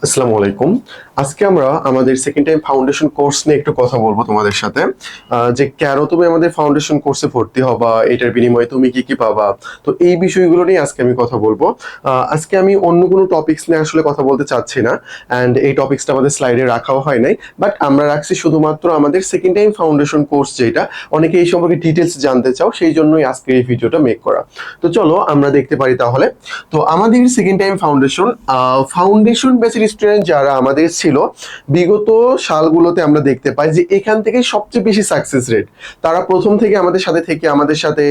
আসসালামু আলাইকুম। আজকে আমরা আমাদের সেকেন্ড টাইম ফাউন্ডেশন কোর্স নিয়ে একটু কথা বলবো তোমাদের সাথে। যে কেন তুমি আমাদের ফাউন্ডেশন কোর্সে ভর্তি হবা, এটার বিনিময়ে তুমি কি কি পাবা। তো এই বিষয়গুলো নিয়ে আজকে আমি কথা বলবো। আজকে আমি অন্য কোনো টপিকস নিয়ে আসলে কথা বলতে চাচ্ছি না, অ্যান্ড এই টপিকসটা আমাদের স্লাইডে রাখাও হয় নাই, বাট আমরা রাখছি শুধুমাত্র আমাদের সেকেন্ড টাইম ফাউন্ডেশন কোর্স, যেটা অনেকে এই সম্পর্কে ডিটেলস জানতে চাও, সেই জন্যই আজকে এই ভিডিওটা মেক করা। তো চলো আমরা দেখতে পারি তাহলে। তো আমাদের second time foundation basic student যারা আমাদের ছিল বিগত সালগুলোতে, আমরা দেখতে পাই যে এখান থেকে সবচেয়ে বেশি সাকসেস রেট। তারা প্রথম থেকে আমাদের সাথে আমাদের সাথে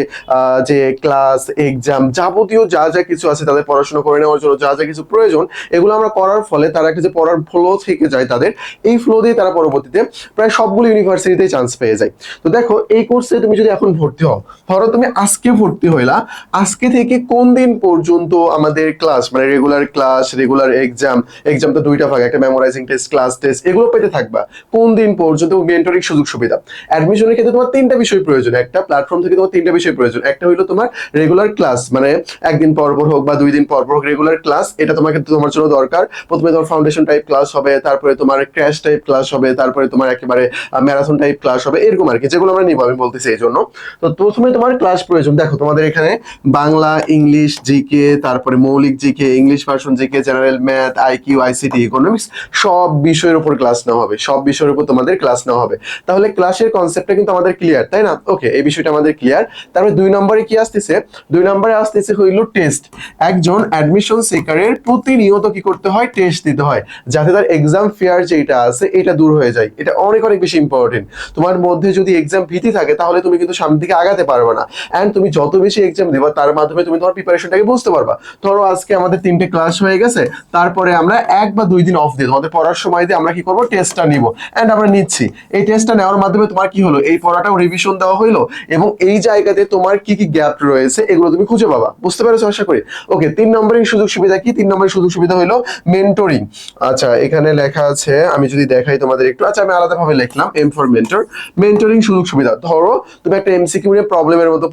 যে ক্লাস এক্সাম যাবতীয় যা যা কিছু আছে, তাদের পড়াশোনা করে নেওয়ার জন্য যা যা কিছু প্রয়োজন, এগুলো আমরা করার ফলে তারা একটা যে পড়ার ফ্লো থেকে যায় তাদের, এই ফ্লো দিয়ে তারা পরবর্তীতে প্রায় সবগুলো ইউনিভার্সিটিতে চান্স পেয়ে যায়। তো দেখো, এই কোর্সে তুমি যদি এখন ভর্তি হও, ধরো তুমি আজকে ভর্তি হইলা, আজকে থেকে কোন দিন পর্যন্ত আমাদের ক্লাস, মানে regular class, regular exam, exam তো দুইটা ভাগ, একটা মেমোরাইজিং টেস্ট, ক্লাস টেস্ট, এগুলো পেতে থাকবা কোন দিন পর্যন্ত। মেন্টরিং সুযোগ সুবিধা, অ্যাডমিশনের ক্ষেত্রে তোমার তিনটা বিষয় প্রয়োজন, একটা প্ল্যাটফর্ম থেকে তোমার তিনটা বিষয় প্রয়োজন। একটা হইলো তোমার রেগুলার ক্লাস, মানে একদিন পর পর হোক বা 2 দিন পর পর হোক, রেগুলার ক্লাস, এটা তোমাকে তোমার জন্য দরকার। প্রথমে তোমার ফাউন্ডেশন টাইপ ক্লাস হবে, তারপরে তোমার ক্র্যাশ টাইপ ক্লাস হবে, তারপরে তোমার একেবারে ম্যারাথন টাইপ ক্লাস হবে, এরকম আর কি, যেগুলো আমরা নিবো, আমি বলতেছি এই জন্য। তো প্রথমে তোমার ক্লাস প্রয়োজন। দেখো তোমাদের এখানে বাংলা, ইংলিশ, জিকে, তারপরে মৌলিক GK, English version GK, general math, IQ, ICT, economics, সব বিষয়ের উপর ক্লাস নেওয়া হবে, সব বিষয়ের উপর তোমাদের ক্লাস নেওয়া হবে। তাহলে ক্লাসের কনসেপ্টটা কিন্তু আমাদের ক্লিয়ার, তাই না? ওকে, এই বিষয়টা আমাদের ক্লিয়ার। তারপরে 2 নম্বরে কি আসতেছে? 2 নম্বরে আসতেছে হইল টেস্ট। একজন অ্যাডমিশন সিকারের প্রতিনিয়ত কি করতে হয়? টেস্ট দিতে হয়, যাতে তার এক্সাম ফেয়ার যেটা আছে এটা দূর হয়ে যায়। এটা অনেক অনেক বেশি ইম্পর্টেন্ট। তোমার মধ্যে যদি এক্সাম ভীতি থাকে, তাহলে তুমি কিন্তু সামনের দিকে আগাতে পারবে না। অ্যান্ড তুমি যত বেশি এক্সাম দেবা, তার মাধ্যমে তুমি তোমার প্রিপারেশনটাকে বুঝতে পারবা। ধরো আজকে আমাদের 3টে ক্লাস হয়ে গেছে, তারপরে আমরা 1 বা 2 দিন অফ দিয়ে তোমাদের পড়ার সময় দিয়ে আমরা কি করবো? টেস্টটা নিব, অ্যান্ড আমরা নিচ্ছি। এই টেস্টটা নেওয়ার মাধ্যমে তোমার কি হলো? এই পড়াটাও রিভিশন দেওয়া হইলো, এবং এই জায়গাতে তোমার কি কি গ্যাপ রয়েছে এগুলো তুমি খুঁজে পাবা। বুঝতে পেরেছো আশা করি? ওকে, 3 নম্বরের সুযোগ সুবিধা কি? 3 নম্বরের সুযোগ সুবিধা হইলো মেন্টরিং। আচ্ছা, এখানে লেখা আছে, আমি যদি দেখাই তোমাদের একটু। আচ্ছা, আমি আলাদাভাবে লিখলাম এম ফর মেন্টর। মেন্টরিং সুযোগ সুবিধা, ধরো তুমি একটা এমসিকিউ নিয়ে প্রবলেমের মতো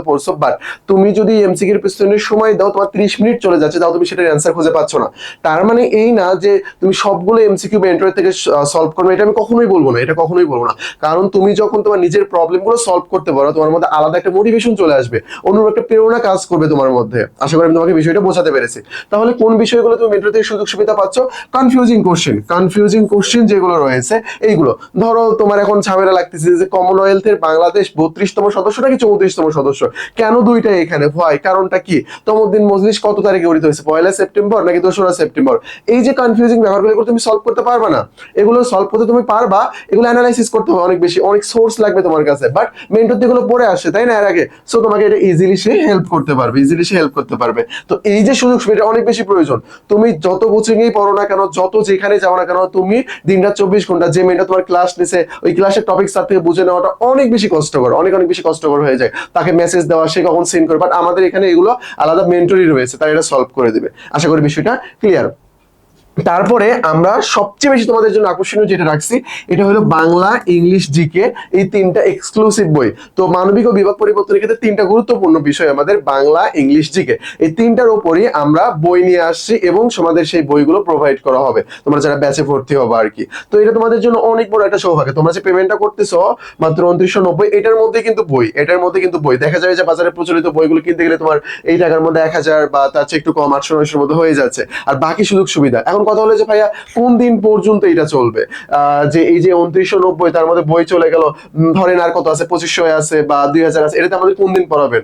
পড়ছো, বাট তুমি যদি এমসিকিউ এর পিছনে সময় দাও, তোমার 30 মিনিট চলে যাচ্ছে, তাও তুমি সেটার অ্যান্সার খুঁজে পাচ্ছ না। তার মানে এই না যে তুমি সবগুলো এমসিকিউ মেন্টর থেকে সলভ করবে, এটা আমি কখনোই বলবো না, এটা কখনোই বলবো না। কারণ তুমি যখন তোমার নিজের প্রবলেমগুলো সলভ করতে পারো, তোমার মধ্যে আলাদা একটা মোটিভেশন চলে আসবে, অন্য একটা প্রেরণা কাজ করবে তোমার মধ্যে। আশা করি আমি তোমাকে বিষয়টা বোঝাতে পেরেছি। তাহলে কোন বিষয়গুলো তুমি মেন্টর থেকে সুযোগ সুবিধা পাচ্ছ? কনফিউজিং কোশ্চেন যেগুলো রয়েছে এইগুলো। ধরো তোমার এখন ঝামেলা লাগতেছে যে কমনওয়েলথের বাংলাদেশ 32তম সদস্য নাকি 34তম সদস্য, কেন দুইটা এখানে হয়, কারণটা কি? তমদ্দিন মজলিস কত তারিখে গঠিত হয়েছে, 1 সেপ্টেম্বর নাকি 2রা সেপ্টেম্বর? এই যে কনফিউজিং ব্যাপারগুলো তুমি সলভ করতে পারবে না। এগুলো সলভ করতে তুমি পারবা, এগুলো অ্যানালাইসিস করতে হবে অনেক বেশি, অনেক সোর্স লাগবে তোমার কাছে, বাট মেন্টর এগুলো পড়ে আসে, তাই না, এর আগে। সো তোমাকে এটা ইজিলি সে হেল্প করতে পারবে। তো এই যে সুযোগ সুবিধা অনেক বেশি প্রয়োজন। তুমি যত কোচিং এই পড়ো না কেন, যত যেখানে যাও না কেন, তুমি দিনরাত 24 ঘন্টা যে মেন্টর তোমার ক্লাস নিছে, ওই ক্লাসের টপিক তার থেকে বুঝে নেওয়াটা অনেক বেশি কষ্টকর, অনেক অনেক বেশি কষ্টকর হয়ে যায়। তাকে মেসেজ দেওয়া, সে কখন সেন্ড করে, বাট আমাদের এখানে এগুলো আলাদা মেন্টরই রয়েছে, তারা এটা সলভ করে দিবে। আশা করি বিষয়টা ক্লিয়ার। তারপরে আমরা সবচেয়ে বেশি তোমাদের জন্য আকর্ষণীয় যেটা রাখছি, এটা হলো বাংলা, ইংলিশ, জিকে, এই 3টা এক্সক্লুসিভ বই। তো মানবিক ও বিভাগ পরিবর্তনের ক্ষেত্রে 3টা গুরুত্বপূর্ণ বিষয় আমাদের, বাংলা, ইংলিশ, জিকে, এই 3টার উপরই আমরা বই নিয়ে আসছি, এবং তোমাদের সেই বইগুলো প্রোভাইড করা হবে তোমরা যারা ব্যাচে ভর্তি হবে আর কি। তো এটা তোমাদের জন্য অনেক বড় একটা সৌভাগ্য। তোমরা যে পেমেন্টটা করতেছো মাত্র 2990, এটার মধ্যে কিন্তু বই দেখা যায় যে বাজারে প্রচলিত বইগুলো কিনতে গেলে তোমার এই টাকার মধ্যে 1000 বা তার চেয়ে একটু কম, 800-900 মধ্যে হয়ে যাচ্ছে। আর বাকি সুযোগ সুবিধা, এখন কথা হলো যে ভাইয়া কোন দিন পর্যন্ত এটা চলবে? যে এই যে 2990, তার মধ্যে বই চলে গেল, ধরেন আর কত আছে, 2500 আছে বা 2000 আছে, এটাতে আমাদের কোন দিন পড়াবেন?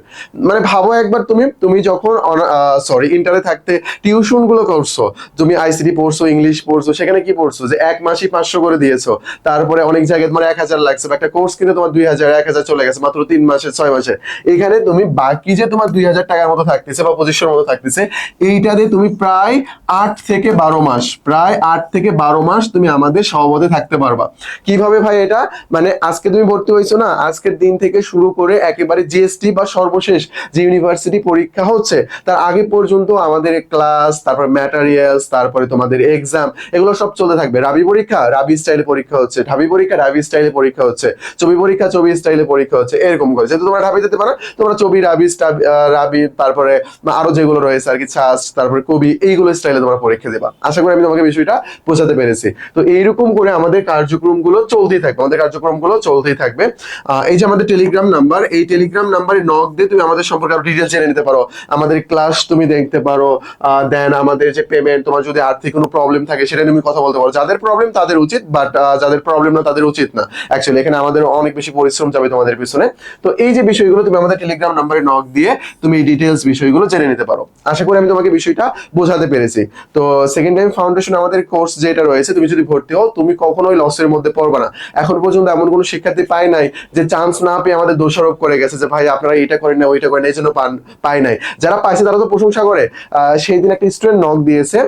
মানে ভাবো একবার, তুমি যখন ইন্টারে থাকতে টিউশন গুলো করছো, তুমি আইসিটি পড়ছো, ইংলিশ পড়ছো, সেখানে কি পড়ছো যে 1 মাসই 500 করে দিয়েছো, তারপরে অনেক জায়গায় তোমার 1000 লাগছে, বা একটা কোর্স কিনে তোমার 2000 1000 চলে গেছে মাত্র 3 মাসে 6 মাসে। এখানে তুমি বাকি যে তোমার 2000 টাকার মতো থাকতেছে বা 2500 মতো থাকতেছে, এইটা দিয়ে তুমি প্রায় 8 থেকে 12 মাস মাস, প্রায় 8 থেকে 12 মাস তুমি আমাদের সহপদে থাকতে পারবা। কিভাবে ভাই এটা? মানে আজকে তুমি ভর্তি হয়েছো না, আজকের দিন থেকে শুরু করে একেবারে জিএসটি বা সর্বশেষ যে ইউনিভার্সিটি পরীক্ষা হচ্ছে তার আগে পর্যন্ত আমাদের ক্লাস, তারপর ম্যাটেরিয়ালস, তারপরে তোমাদের এক্সাম, এগুলো সব চলতে থাকবে। রাবি পরীক্ষা রাবি স্টাইলে পরীক্ষা হচ্ছে, ঢাবি পরীক্ষা ঢাবি স্টাইলে পরীক্ষা হচ্ছে, চবি পরীক্ষা চবি স্টাইলে পরীক্ষা হচ্ছে, এরকম করে। যেহেতু তোমরা ঢাবি যেতে পারো, তোমরা চবি রাবি রাবি, তারপরে আরো যেগুলো রয়েছে আর কি, ছাস, তারপরে কবি, এইগুলো স্টাইলে তোমরা পরীক্ষা দেবা। আশা করি আমি তোমাকে বিষয়টা বোঝাতে পেরেছি। তো এইরকম করে আমাদের কার্যক্রমগুলো চলতেই থাকবে, আমাদের কার্যক্রমগুলো চলতেই থাকবে। এই যে আমাদের টেলিগ্রাম নাম্বার, এই টেলিগ্রাম নাম্বারে নক দিয়ে তুমি আমাদের সম্পর্কে আরো ডিটেলস জেনে নিতে পারো, আমাদের ক্লাস তুমি দেখতে পারো, দেন আমাদের যে পেমেন্ট, তোমার যদি আর্থিক কোনো প্রবলেম থাকে সেটা তুমি কথা বলতে পারো। যাদের প্রবলেম তাদের উচিত, বাট যাদের প্রবলেম না তাদের উচিত না। অ্যাকচুয়ালি এখানে আমাদের অনেক বেশি পরিশ্রম যাবে তোমাদের পিছনে। তো এই যে বিষয়গুলো তুমি আমাদের টেলিগ্রাম নাম্বারে নক দিয়ে তুমি এই ডিটেলস বিষয়গুলো জেনে নিতে পারো। আশা করি আমি তোমাকে বিষয়টা বোঝাতে পেরেছি। তো সেকেন্ড টাইম ফাউন্ডেশন আমাদের কোর্স যেটা রয়েছে, তুমি যদি ভর্তি হও তুমি কখনোই লসের মধ্যে পড়বে না। এখন পর্যন্ত এমন কোনো শিক্ষার্থী পায় নাই যে চান্স না পেয়ে আমাদের দোষারোপ করে গেছে যে ভাই আপনারা এটা করেন না ওইটা করেন না, এই জন্য পায় নাই। যারা পাইছে তারা তো প্রশংসা করে। সেই দিন একটা স্টুডেন্ট নক দিয়েছে,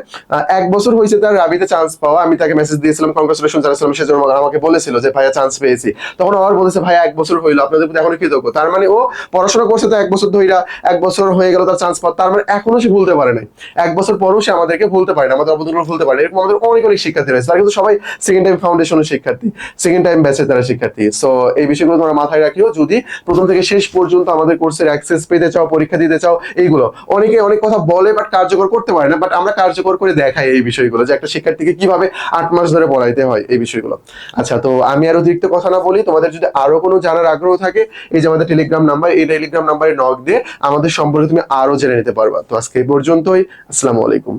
1 বছর হয়েছে তার রাবিতে চান্স পাওয়া। আমি তাকে মেসেজ দিয়েছিলাম, কংগ্রেচুলেশন জানাছিলাম, সেজন্য আমাকে বলেছিল যে ভাইয়া চান্স পেয়েছি। তখন আমার বলেছে ভাইয়া 1 বছর হইলো, আপনাদের প্রতি এখনো কৃতজ্ঞ। তার মানে ও পড়াশোনা করছে তো 1 বছর ধইরা, 1 বছর হয়ে গেল তার চান্স পাওয়া, তার মানে এখনো সে ভুলতে পারে নাই। 1 বছর পরও সে আমাদেরকে ভুলতে পারে না, আমাদের অবদানগুলো ভুলতে পারে না। এরকম আমাদের অনেক অনেক শিক্ষার্থী রয়েছে, তারা কিন্তু সবাই সেকেন্ড টাইম ফাউন্ডেশনের শিক্ষার্থী, সেকেন্ড টাইম ব্যাচের তারা শিক্ষার্থী। সো এই বিষয়গুলো তোমরা মাথায় রাখিও, যদি প্রথম থেকে শেষ পর্যন্ত আমাদের কোর্সের অ্যাক্সেস পেতে চাও, পরীক্ষা দিতে চাও। এইগুলো অনেকে অনেক কথা বলে বাট কার্যকর করতে পারে না, বাট আমরা কার্যকর করে দেখাই এই বিষয়গুলো, যে একটা শিক্ষার্থীকে কিভাবে 8 মাস ধরে পড়াইতে হয়, এই বিষয়গুলো। আচ্ছা, তো আমি আর অতিরিক্ত কথা না বলি, তোমাদের যদি আরো কোনো জানার আগ্রহ থাকে, এই যে আমাদের টেলিগ্রাম নাম্বার, এই টেলিগ্রাম নাম্বারে নক দিয়ে আমাদের সম্পর্কে তুমি আরো জেনে নিতে পারবা। তো আজকে এই পর্যন্তই। আসসালামু আলাইকুম।